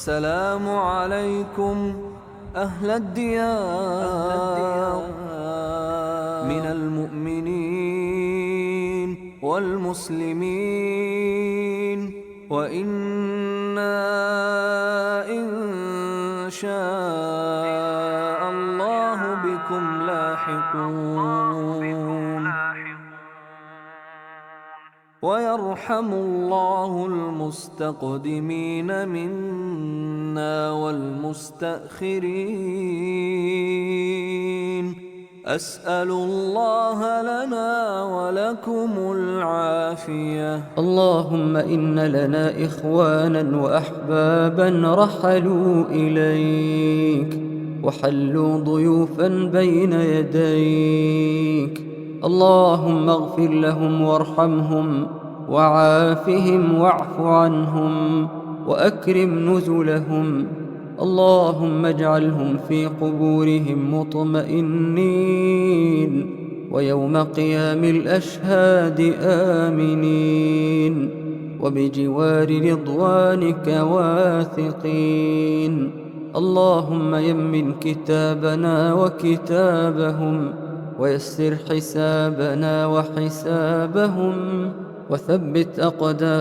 السلام عليكم أهل الديار من المؤمنين والمسلمين، وإنا إن شاء الله بكم لاحقون. ويرحم الله المستقدمين منا والمستأخرين. أسأل الله لنا ولكم العافية. اللهم إن لنا إخوانا وأحبابا رحلوا إليك وحلوا ضيوفا بين يديك، اللهم اغفر لهم وارحمهم وعافهم واعف عنهم وأكرم نزلهم. اللهم اجعلهم في قبورهم مطمئنين ويوم قيام الأشهاد آمنين، وبجوار رضوانك واثقين. اللهم يمن كتابنا وكتابهم ويسر حسابنا وحسابهم وثبت أقدامنا